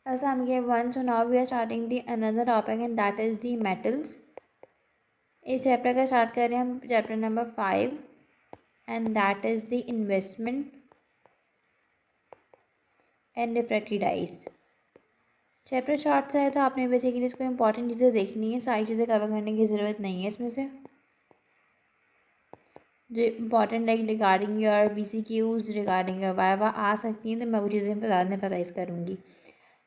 Assalamu everyone. So now we are starting the another topic and that is the metals. इस chapter का start कर रहे हैं हम chapter number 5 and that is the investment and refractory dice. Chapter short सा है तो आपने बेसिकली इसको इंपॉर्टेंट चीज़ें देखनी है, सारी चीज़ें कवर करने की ज़रूरत नहीं है. इसमें से जो important like regarding your BCQs regarding your viva आ सकती हैं तो मैं वो चीज़ें बताइस करूँगी.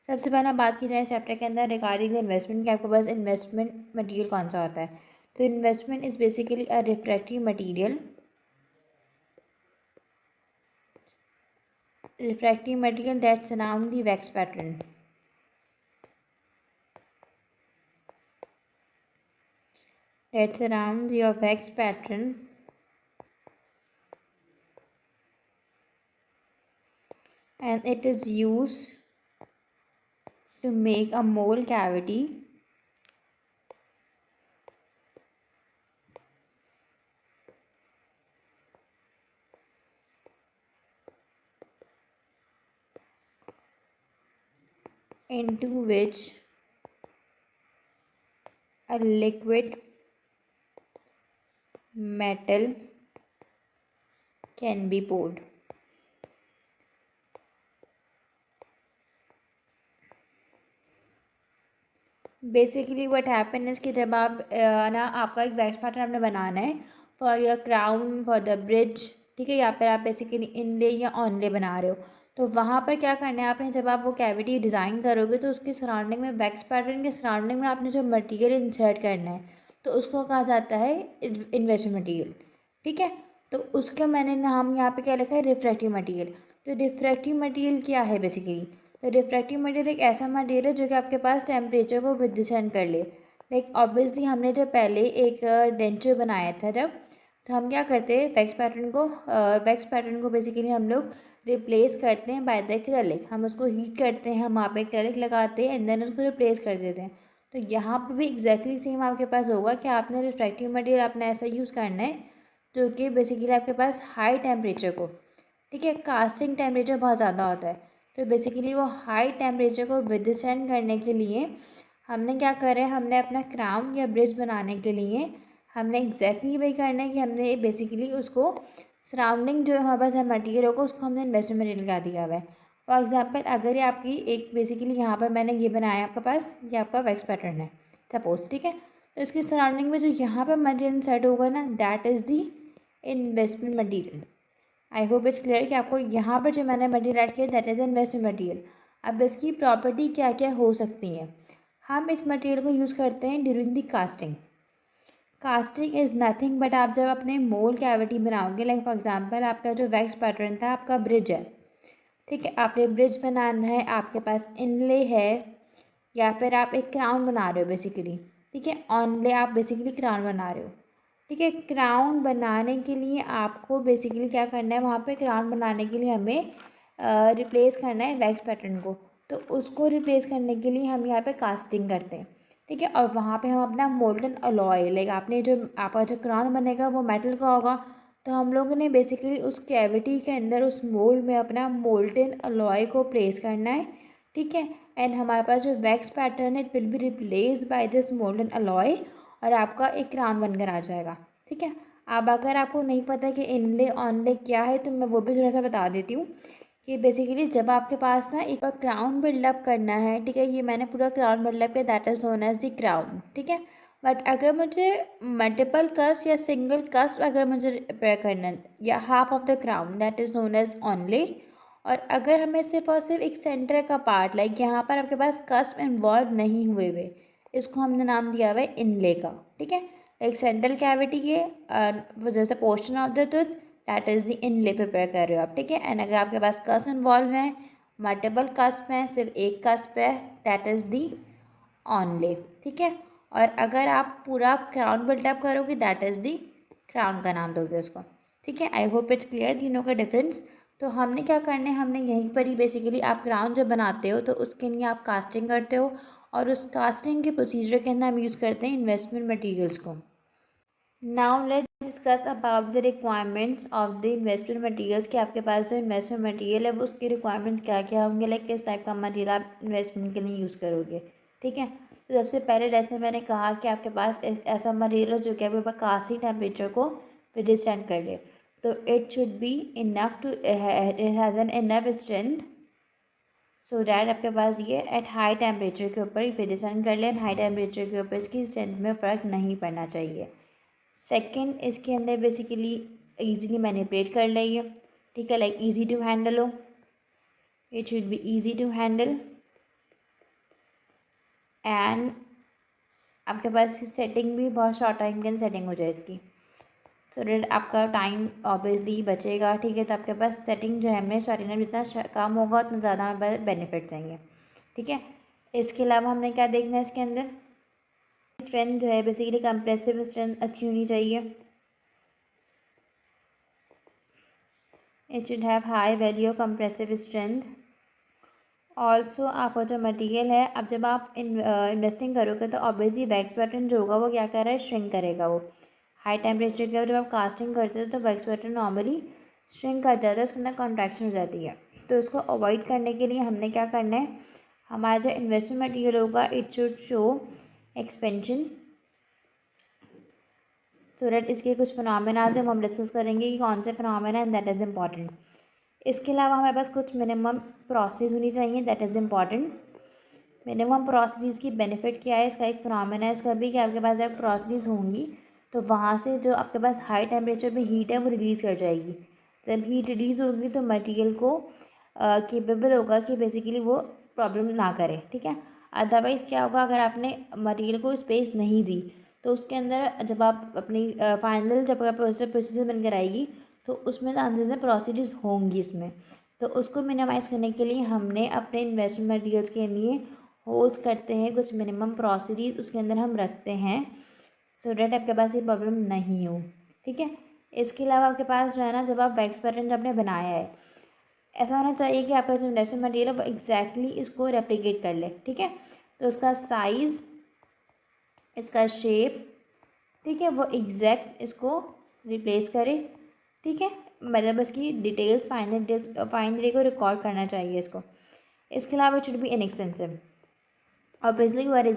सबसे पहला बात की जाए चैप्टर के अंदर रिगार्डिंग द इन्वेस्टमेंट कि आपके पास इन्वेस्टमेंट मटेरियल कौन सा होता है. तो investment is basically a refractive material. Refractive material that surround the wax pattern. That surrounds your wax pattern and it is used to make a mold cavity into which a liquid metal can be poured. Basically what happen is कि जब आप ना आपका एक wax pattern आपने बनाना है for your crown for the bridge, ठीक है, या फिर आप बेसिकली इनले या ऑनले बना रहे हो तो वहाँ पर क्या करना है आपने, जब आप वो कैविटी डिज़ाइन करोगे तो उसके सराउंडिंग में वैक्स पैटर्न के सराउंडिंग में आपने जो मटेरियल इंसर्ट करना है तो उसको कहा जाता है इन्वेस्टमेंट मटेरियल. ठीक है, तो उसका मैंने नाम यहाँ पे क्या लिखा है, रिफ्रैक्टिव मटेरियल. तो रिफ्रैक्टिव मटेरियल क्या है बेसिकली, तो रिफ्रैक्टिव मटेरियल एक ऐसा मटेरियल है जो कि आपके पास टेम्परेचर को विदस्टैंड कर ले. लाइक ऑब्वियसली हमने जब पहले एक डेंचर बनाया था जब, तो हम क्या करते हैं वैक्स पैटर्न को बेसिकली हम लोग रिप्लेस करते हैं बाय द एक्रेलिक. हम उसको हीट करते हैं, हम वहाँ पे एक्रेलिक लगाते हैं एंड देन उसको रिप्लेस कर देते हैं. तो यहाँ पर भी एग्जैक्टली सेम आपके पास होगा कि आपने रिफ्रैक्टिव मटेरियल आपने ऐसा यूज़ करना है जो कि बेसिकली आपके पास हाई टेम्परेचर को, ठीक है, कास्टिंग टेम्परेचर बहुत ज़्यादा होता है तो बेसिकली वो हाई टेम्परेचर को विदस्टैंड करने के लिए हमने क्या करें, हमने अपना क्राउन या ब्रिज बनाने के लिए हमने एग्जैक्टली वही करना है कि हमने बेसिकली उसको सराउंडिंग जो हमारे पास है मटीरियल होगा उसको हमने इन्वेस्टमेंट मटीरियल क्या दिया हुआ है. फॉर एग्जाम्पल अगर ये आपकी एक बेसिकली यहाँ पर मैंने ये बनाया आपके पास, ये आपका वैक्स पैटर्न है सपोज, ठीक है, तो इसकी सराउंडिंग में जो यहाँ पर मटीरियल सेट होगा ना that is the investment material. I hope it's clear कि आपको यहाँ पर जो मैंने मटेरियल ऐड किया दैट इज़ इन्वेस्टमेंट मटेरियल. अब इसकी प्रॉपर्टी क्या क्या हो सकती हैं, हम इस मटेरियल को यूज़ करते हैं during the casting. Casting is nothing but आप जब अपने मोल्ड कैविटी बनाओगे, लाइक फॉर एग्जांपल आपका जो वैक्स पैटर्न था आपका ब्रिज है, ठीक है, आपने ब्रिज बनाना है, आपके पास इनले है या फिर आप एक क्राउन बना रहे हो बेसिकली, ठीक है, ऑनले आप बेसिकली क्राउन बना रहे हो, ठीक है. क्राउन बनाने के लिए आपको बेसिकली क्या करना है, वहाँ पे क्राउन बनाने के लिए हमें रिप्लेस करना है वैक्स पैटर्न को. तो उसको रिप्लेस करने के लिए हम यहाँ पे कास्टिंग करते हैं, ठीक है, और वहाँ पे हम अपना मोल्टन अलॉय, लाइक आपने जो आपका जो क्राउन बनेगा वो मेटल का होगा तो हम लोगों ने बेसिकली उस कैविटी के अंदर उस मोल्ड में अपना मोल्टन अलॉय को प्लेस करना है, ठीक है. एंड हमारे पास जो वैक्स पैटर्न है it will be replace by this molten alloy और आपका एक क्राउन बनकर आ जाएगा, ठीक है. अब अगर आपको नहीं पता कि इनले ऑनले क्या है तो मैं वो भी थोड़ा सा बता देती हूँ कि बेसिकली जब आपके पास ना एक बार क्राउन बिल्डअप करना है, ठीक है, ये मैंने पूरा क्राउन बिल्डअप किया that is known as the crown, ठीक है. बट अगर मुझे मल्टीपल कस्ट या सिंगल कस्ट अगर मुझे रिपेयर करना है या half of the crown that is known as onlay. और अगर हमें सिर्फ और सिर्फ एक सेंटर का पार्ट लाइक यहाँ पर आपके पास कस्ट इन्वॉल्व नहीं हुए हुए, इसको हमने नाम दिया हुआ है इनले का, ठीक है. एक सेंट्रल कैविटी के जैसे portion of the tooth that is the inlay prepare कर रहे हो आप, ठीक है. एंड अगर आपके पास कस्ट इन्वॉल्व हैं, मल्टीपल कस्ट हैं, सिर्फ एक कस्ट है दैट इज़ दी ऑनले, ठीक है. और अगर आप पूरा क्राउन बिल्डअप करोगे दैट इज़ दी क्राउन का नाम दोगे उसको, ठीक है. आई होप इट्स क्लियर तीनों का डिफरेंस. तो हमने क्या करना है, हमने यहीं पर ही बेसिकली आप क्राउन जब बनाते हो तो उसके लिए आप कास्टिंग करते हो और उस कास्टिंग के प्रोसीजर के अंदर हम यूज़ करते हैं इन्वेस्टमेंट मटेरियल्स को. Now let's discuss about the requirements of the investment materials कि आपके पास जो इन्वेस्टमेंट मटेरियल है वो उसकी रिक्वायरमेंट्स क्या क्या होंगे, लाइक किस टाइप का मटेरियल आप इन्वेस्टमेंट के लिए यूज़ करोगे। ठीक है, तो सबसे पहले जैसे मैंने कहा कि आपके पास ऐसा मटेरियल हो जो कि आपके पास कास्टिंग टेम्परेचर को विदस्टैंड कर ले। तो it should be enough to it has an enough strength so that आपके पास ये एट हाई टेम्परेचर के ऊपर विदस्टैंड कर ले। हाई टेम्परेचर के ऊपर इसकी स्ट्रेंथ में फ़र्क नहीं पड़ना चाहिए। सेकंड, इसके अंदर बेसिकली ईजीली मैनिपुलेट कर ले ये। ठीक है, लाइक ईजी टू हैंडल हो, it should be easy to handle. And आपके पास सेटिंग भी बहुत शॉर्ट टाइम के अंदर सेटिंग हो जाए इसकी, सो डेट आपका टाइम ऑब्वियसली बचेगा। ठीक है, तो आपके पास सेटिंग जो है हमें सॉरी ना जितना कम होगा उतना ज़्यादा हमें बेनिफिट्स आएंगे। ठीक है, इसके अलावा हमने क्या देखना है इसके अंदर, स्ट्रेंथ जो है बेसिकली कंप्रेसिव स्ट्रेंथ अच्छी होनी चाहिए। It should have high value of compressive strength. Also आपका जो मटेरियल है, अब जब आप इन्वेस्टिंग करोगे तो ऑब्वियसली वैक्स पैटर्न जो होगा वो क्या कर रहा है, श्रिंक करेगा। वो हाई टेम्परेचर के जब आप कास्टिंग करते हो तो वैक्स पैटर्न नॉर्मली श्रिंक कर जाता है, उसके अंदर कॉन्ट्रैक्शन हो जाती है। तो उसको अवॉइड करने के लिए हमने क्या करना है, हमारा जो इन्वेस्टमेंट मटेरियल होगा it should show expansion, so that इसके कुछ फिनोमेना से हम डिस्कस करेंगे कि कौन से phenomena and that is important. इसके अलावा हमारे पास कुछ मिनिमम प्रोसेस होनी चाहिए, दैट इज़ इम्पॉर्टेंट। मिनिमम प्रोसीडीज़ की बेनिफिट क्या है, इसका एक फिनोमेना है इसका भी कि आपके पास जब प्रोसीडीज़ होंगी तो वहाँ से जो आपके पास हाई टेम्परेचर पे हीट है वो रिलीज़ कर जाएगी। जब हीट रिलीज़ होगी तो मटेरियल को केपेबल होगा कि बेसिकली वो प्रॉब्लम ना करे। ठीक है, अदरवाइज़ क्या होगा, अगर आपने मटेरियल को स्पेस नहीं दी तो उसके अंदर जब आप अपनी फाइनल जब प्रोसेस बनकर आएगी तो उसमें चांसेस है प्रोसीडीज़ होंगी उसमें। तो उसको मिनिमाइज़ करने के लिए हमने अपने इन्वेस्टमेंट मटेरियल्स के लिए होल्स करते हैं, कुछ मिनिमम प्रोसीडीज़ उसके अंदर हम रखते हैं सो डैट आपके पास ये प्रॉब्लम नहीं हो। ठीक है, इसके अलावा आपके पास जो है ना, जब आप वैक्स पैटर्न जब आपने बनाया है ऐसा होना चाहिए कि आपका जो इन्वेस्टमेंट मटेरियल है वो एग्जैक्टली इसको रेप्लिकेट कर ले। ठीक है, तो उसका साइज़, इसका शेप, ठीक है, वो एग्जैक्ट इसको रिप्लेस करे। ठीक है, मतलब इसकी डिटेल्स फाइनली को रिकॉर्ड करना चाहिए इसको। इसके अलावा it should be inexpensive. Obviously you are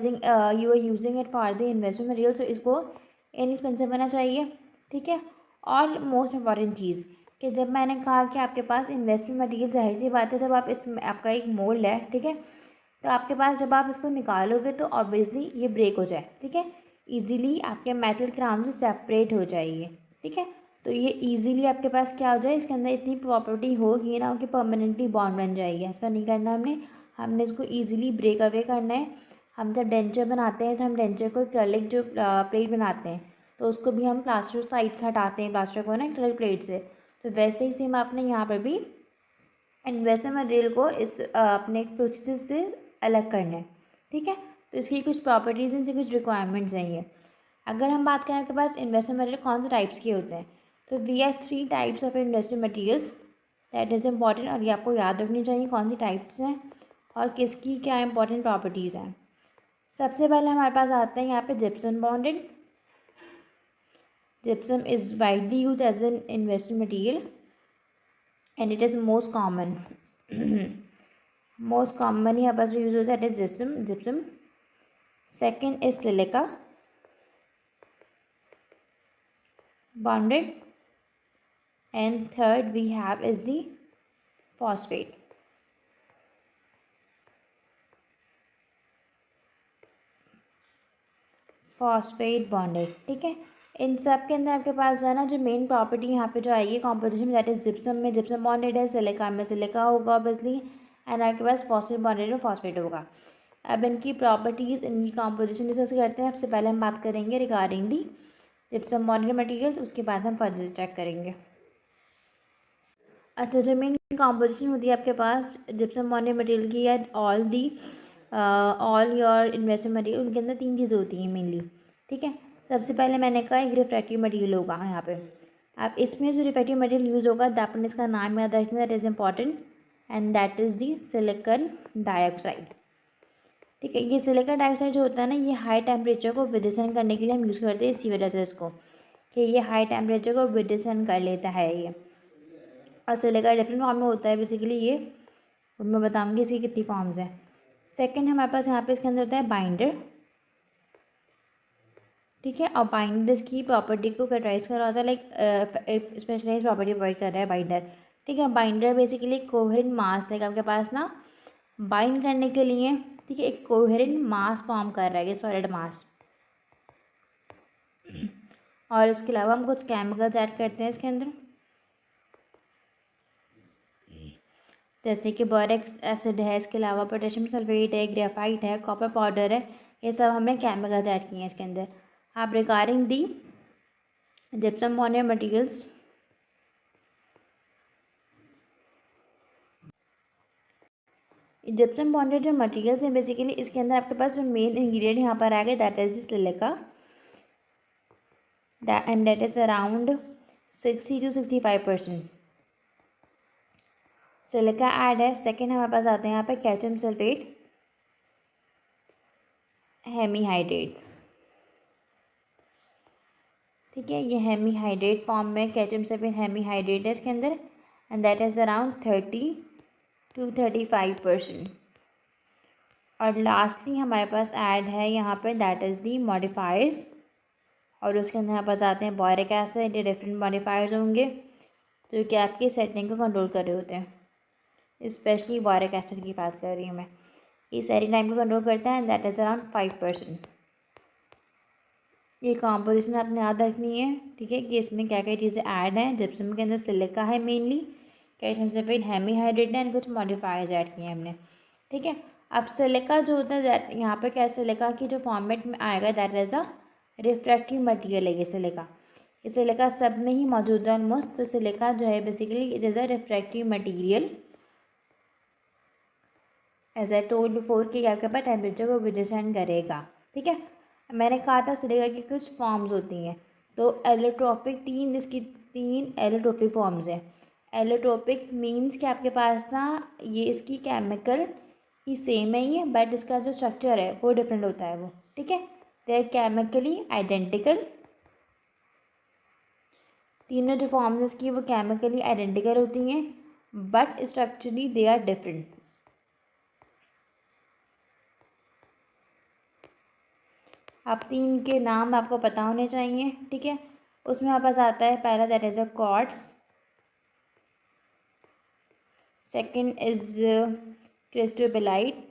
using it for the investment material, so इसको इनएक्सपेंसिव होना चाहिए। ठीक है, और मोस्ट इम्पॉर्टेंट चीज़ कि जब मैंने कहा कि आपके पास इन्वेस्टमेंट मटेरियल, जाहिर सी बात है जब आप इस आपका एक मोल्ड है, ठीक है, तो आपके पास जब आप इसको निकालोगे तो ऑब्वियसली ये ब्रेक हो जाए। ठीक है, ईजीली आपके मेटल क्राउन से सेपरेट हो जाएगी। ठीक है, तो ये ईजीली आपके पास क्या हो जाए, इसके अंदर इतनी प्रॉपर्टी होगी ना कि परमानेंटली बॉन्ड बन जाएगी। ऐसा नहीं करना हमने इसको ईजिली ब्रेक अवे करना है। हम जब डेंचर बनाते हैं तो हम डेंचर को एक्रेलिक जो प्लेट बनाते हैं तो उसको भी हम प्लास्टर साइड का हटाते हैं, प्लास्टर को ना एक्रेलिक प्लेट से। तो वैसे ही सेम आपने यहाँ पर भी इन्वेस्टमेंट मटेरियल को इस अपने प्रोसेस से अलग करना है। ठीक है, तो इसकी कुछ प्रॉपर्टीज़ हैं, कुछ रिक्वायरमेंट्स हैं ये। अगर हम बात करें आपके पास इन्वेस्टमेंट मटेरियल कौन से टाइप्स के होते हैं, तो we are 3 types of investment materials, that is important, और ये आपको याद रखनी चाहिए कौन सी टाइप्स हैं और किसकी क्या इंपॉर्टेंट प्रॉपर्टीज़ हैं। सबसे पहले हमारे पास आते हैं यहाँ पे gypsum bonded. Gypsum is widely use as an investment material and it is most common most common यहाँ पास यूज होता है gypsum. Second is silica bonded, and third we have is the phosphate। Phosphate bonded. ठीक है, इन सब के अंदर आपके पास है ना जो मेन प्रॉपर्टी यहाँ पे जो आएगी कॉम्पोजिशन, दैट इज जिप्सम में जिप्सम बॉन्डेड है, सिलिका में सिलिका होगा ऑब्वियसली, एंड आपके पास फॉस्फेट बॉन्डेड में फॉस्फेट होगा। अब इनकी प्रॉपर्टीज़, इनकी कॉम्पोजिशन डिस्कस करते हैं। सबसे पहले हम बात करेंगे regarding the gypsum bonded material, उसके बाद हम फर्दर चेक करेंगे। अच्छा, जो मेन कॉम्पोजिशन होती है आपके पास जिप्सम बॉन्डेड मटेरियल की या ऑल योर इन्वेस्टमेंट मटेरियल, उनके अंदर 3 चीज़ें होती हैं मेनली। ठीक है, सबसे पहले मैंने कहा एक रिफ्रैक्टिव मटेरियल होगा यहाँ पे। अब इसमें जो रिफ्रैक्टिव मटेरियल यूज़ होगा आपने इसका नाम याद रखना, that is important, and that is the silicon dioxide. ठीक है, ये सिलिकॉन डाइऑक्साइड जो होता है ना, ये हाई टेम्परेचर को विदस्टैंड करने के लिए हम यूज़ करते हैं, इसी वजह से इसको कि ये हाई टेम्परेचर को विथस्टैंड कर लेता है ये। और सिलिका डिफरेंट फॉर्म में होता है बेसिकली ये, मैं बताऊँगी इसकी कितनी फॉर्म्स हैं। सेकेंड हमारे पास यहाँ पे इसके अंदर होता है बाइंडर, ठीक है। और बाइंडर्स की प्रॉपर्टी को कैरेक्टराइज कर रहा होता है, लाइक स्पेशलाइज प्रॉपर्टी प्रोवाइड कर रहा है बाइंडर, ठीक है। बाइंडर बेसिकली कोहेरेंट मास, लाइक आपके पास ना बाइंड करने के लिए, ठीक है, एक कोहेरेंट मास फॉर्म कर रहा है, ये सॉलिड मास। और इसके अलावा हम कुछ केमिकल्स ऐड करते हैं इसके अंदर, जैसे कि बोरिक एसिड है, इसके अलावा पोटेशियम सल्फेट है, ग्रेफाइट है, कॉपर पाउडर है, ये सब हमने केमिकल्स ऐड किए हैं इसके अंदर। आप regarding the gypsum bonded materials, gypsum bonded जो मटेरियल्स हैं बेसिकली इसके अंदर आपके पास जो मेन इंग्रेडिएंट यहाँ पर आ गए that is the silica, and that is around 60 to 65% silica add है। सेकेंड हमारे पास आते हैं यहाँ पे कैल्शियम सल्फेट हेमीहाइड्रेट, ठीक है, ये हेमीहाइड्रेट फॉर्म में कैल्शियम सल्फेट हेमीहाइड्रेट है इसके अंदर, and that is around 30 to 35%। और लास्टली हमारे पास ऐड है यहाँ पे दैट इज़ दी मॉडिफायर्स, और उसके अंदर हमारे पास आते हैं बोरिक एसिड, ये डिफरेंट मॉडिफायर्स होंगे जो कि आपकी सेटिंग को कंट्रोल कर रहे होते हैं, स्पेशली बोरिक एसिड की बात कर रही हूँ मैं, ये सारी टाइम को कंट्रोल करता है, दैट इज़ अराउंड 5%। ये कॉम्पोजिशन आपने याद रखनी है, ठीक है, कि इसमें क्या क्या चीज़ें ऐड हैं। जिप्सम के अंदर सिलिका है मेनली, कैल्शियम सल्फेट हेमीहाइड्रेट है, एंड कुछ मॉडिफायर्स ऐड किए हैं हमने, ठीक है। अब सिलिका जो होता है यहाँ पे क्या, सिलिका की जो फॉर्मेट में आएगा that is a refractive material है ये सिलिका, ये सिलिका सब में ही मौजूद है ऑलमोस्ट। तो सिलिका जो है basically it is a refractive material, as I told before कि आपके पास टेम्परेचर को विथस्टैंड करेगा, ठीक है। मैंने कहा था सिलिका की कुछ फॉर्म्स होती हैं, तो एलोट्रोपिक इसकी तीन एलोट्रोपिक फॉर्म्स हैं। एलोट्रोपिक मीन्स कि आपके पास ना ये इसकी केमिकल ही सेम है ये, बट इसका जो स्ट्रक्चर है वो डिफरेंट होता है वो, ठीक है। दे आर केमिकली आइडेंटिकल, तीनों जो फॉर्म्स इसकी वो केमिकली आइडेंटिकल होती हैं, but structurally they are different. आप तीन के नाम आपको पता होने चाहिए, ठीक है। उसमें हमारे पास आता है पहला that is a quartz, second is cristobalite,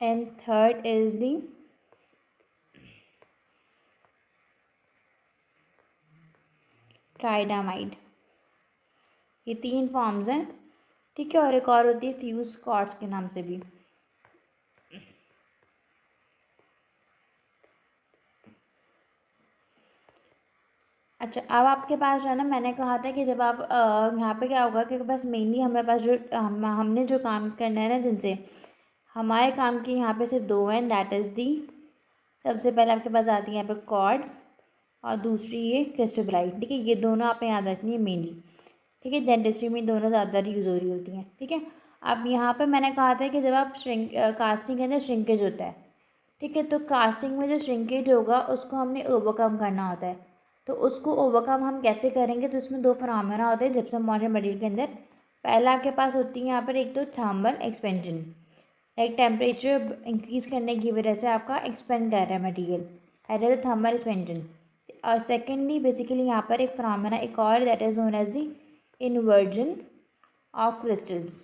and third is the tridymite. ये तीन फॉर्म्स हैं, ठीक है। और एक और होती है फ्यूज क्वार्ट्ज के नाम से भी। अच्छा, अब आपके पास जो है ना, मैंने कहा था कि जब आप यहाँ पे क्या होगा कि बस मेनली हमारे पास जो हमने जो काम करना है ना, जिनसे हमारे काम की यहाँ पे सिर्फ दो हैं, दैट इज़ दी सबसे पहले आपके पास आती है यहाँ पे क्वार्ट्ज, और दूसरी ये क्रिस्टोबेलाइट, ठीक है। ये दोनों आपने याद रखनी है मेनली, ठीक है। डेंटिस्ट्री में दोनों ज़्यादा यूज़ हो रही होती हैं, ठीक है। अब यहाँ पे मैंने कहा था कि जब आप कास्टिंग के अंदर श्रिंकेज होता है, ठीक है, तो कास्टिंग में जो श्रिंकेज होगा उसको हमने ओवरकम करना होता है। तो उसको ओवरकम हम कैसे करेंगे, तो उसमें दो फिनोमेना होते हैं जिप्सम बॉन्डेड मटेरियल के अंदर। पहला आपके पास होती है यहाँ पर एक तो थर्मल एक्सपेंशन, एक टेम्परेचर इंक्रीज़ करने की वजह से आपका एक्सपेंड कर रहा है material, that is thermal expansion. और सेकेंडली बेसिकली यहाँ पर एक फिनोमेना एक और that is known as the inversion of crystals.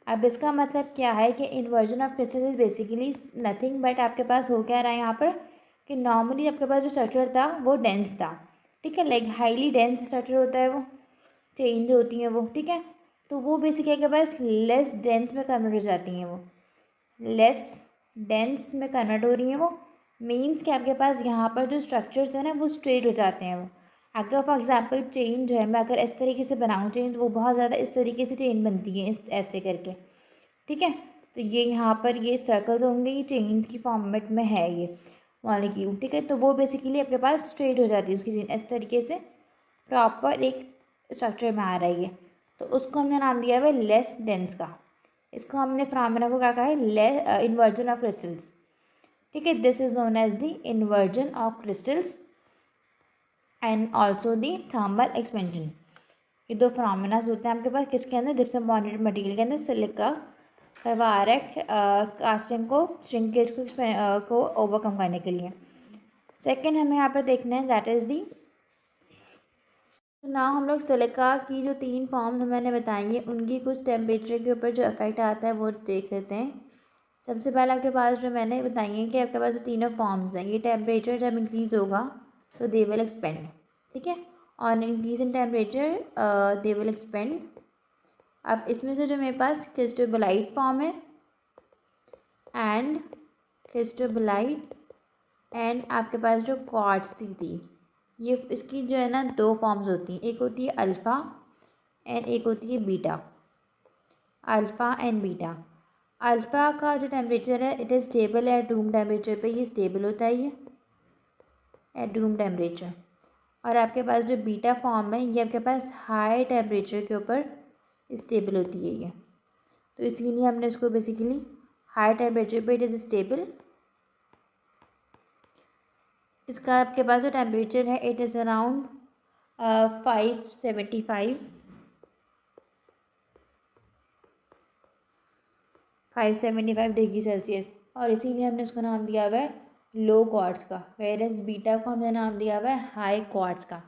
अब इसका मतलब क्या है कि inversion of crystals is basically nothing but आपके पास हो क्या रहा है यहाँ पर कि नॉर्मली आपके पास जो स्ट्रक्चर था वो डेंस था, ठीक है, लाइक हाईली डेंस स्ट्रक्चर होता है वो, चेंज होती हैं वो, ठीक है। तो वो बेसिकली आपके पास लेस डेंस में कन्वर्ट हो जाती हैं, वो लेस डेंस में कन्वर्ट हो रही हैं, वो मीन्स कि आपके पास यहाँ पर जो स्ट्रक्चर्स हैं ना वो स्ट्रेट हो जाते हैं। वो अगर फॉर एग्जांपल चेन जो है मैं अगर इस तरीके से बनाऊँ चेन, तो वो बहुत ज़्यादा इस तरीके से चेन बनती है, इस ऐसे करके, ठीक है। तो ये यहाँ पर ये सर्कल्स होंगे, ये चेन्स की फॉर्मेट में है ये मॉलिक्यूल, ठीक है। तो वो बेसिकली आपके पास स्ट्रेट हो जाती है उसकी चेन, इस तरीके से प्रॉपर एक स्ट्रक्चर में आ रही है। तो उसको हमने नाम दिया हुआ है लेस डेंस का। इसको हमने फिनोमेना को क्या कहा है, इन्वर्जन ऑफ क्रिस्टल्स। ठीक है, this is known as the inversion of crystals and also the thermal expansion. ये दो फिनोमेनास होते हैं आपके पास किसके अंदर, जिप्सम बॉन्डेड मटेरियल के अंदर सिलिका करवा रहा है कास्टिंग को, श्रिंकेज को ओवरकम करने के लिए। सेकेंड हमें यहाँ पर देखना है दैट इज़ दी, तो ना हम लोग सिलिका की जो 3 फॉर्म्स मैंने बताई है उनकी कुछ टेम्परेचर के ऊपर जो इफेक्ट आता है वो देख लेते हैं। सबसे पहले आपके पास जो मैंने बताई है कि आपके पास जो तीनों फॉर्म्स हैं, ये टेम्परेचर जब इंक्रीज़ होगा तो दे विल एक्सपेंड, ठीक है, और increase in temperature they will expand. अब इसमें से जो मेरे पास क्रिस्टोबलाइट फॉर्म है एंड क्रिस्टोबलाइट एंड आपके पास जो क्वार्ट्ज थी ये इसकी जो है ना 2 फॉर्म्स होती हैं, एक होती है अल्फ़ा एंड एक होती है beta, alpha and beta. Alpha का जो टेम्परेचर है it is stable at room temperature पे, ये स्टेबल होता है ये एट रूम टेम्परेचर। और आपके पास जो बीटा फॉर्म है ये आपके पास हाई टेम्परेचर के ऊपर स्टेबल होती है ये, तो इसीलिए हमने इसको बेसिकली हाई टेम्परेचर पे इट इज़ स्टेबल। इसका आपके पास जो टेम्परेचर है it is around 575 degree Celsius, और इसीलिए हमने इसको नाम दिया हुआ है लो क्वार्ट्ज का, वेरएस बीटा को हमने नाम दिया हुआ है हाई क्वार्ट्ज का,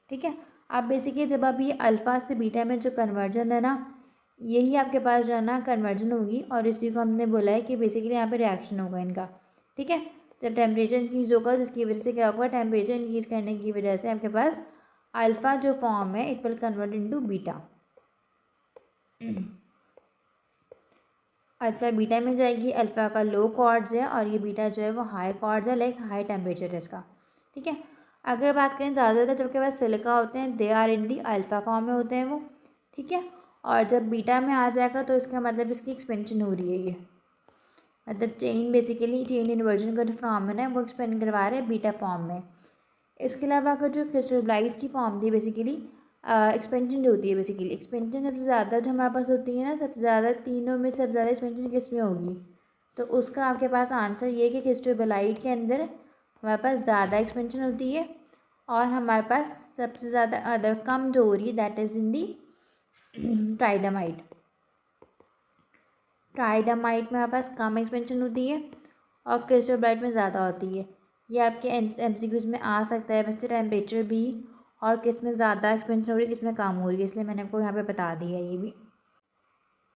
ठीक है। अब बेसिकली जब आप ये अल्फ़ा से बीटा में जो कन्वर्जन है ना, यही आपके पास जो है ना कन्वर्जन होगी, और इसी को हमने बोला है कि बेसिकली यहाँ पे रिएक्शन होगा इनका, ठीक है। जब टेम्परेचर इंक्रीज़ होगा जिसकी वजह से क्या होगा, टेम्परेचर इंक्रीज़ करने की वजह से आपके पास अल्फ़ा जो फॉर्म है it will convert into beta, alpha beta में जाएगी। अल्फ़ा का लो क्वार्ट्ज है और ये बीटा जो है वो हाई क्वार्ट्ज है, लाइक हाई टेम्परेचर है इसका, ठीक है। अगर बात करें ज़्यादातर जब के पास सिलिका होते हैं they are in the alpha form में होते हैं वो, ठीक है, और जब बीटा में आ जाएगा तो इसका मतलब इसकी एक्सपेंशन हो रही है ये, मतलब चेन बेसिकली चेन इन्वर्जन का जो फॉर्म है वो एक्सपेंड करवा रहे हैं बीटा फॉर्म में। इसके अलावा अगर जो क्रिस्टलाइज की फॉर्म थी बेसिकली एक्सपेंशन जो होती है, बेसिकली एक्सपेंशन सबसे ज़्यादा जो हमारे पास होती है ना, सबसे ज़्यादा तीनों में सबसे ज़्यादा एक्सपेंशन किस में होगी, तो उसका आपके पास आंसर ये है कि क्रिस्टोबलाइट के अंदर हमारे पास ज़्यादा एक्सपेंशन होती है, और हमारे पास सबसे ज़्यादा अदर कम जो हो रही है दैट इज़ इन दी ट्राइडामाइट। ट्राइडामाइट में हमारे पास कम एक्सपेंशन होती है और क्रिस्टोबलाइट में ज़्यादा होती है। ये आपके एमसीक्यूज़ में आ सकता है वैसे टेम्परेचर भी, और किस में ज़्यादा एक्सपेंशन हो रही है किस में कम हो रही है, इसलिए मैंने आपको यहाँ पे बता दिया है ये भी।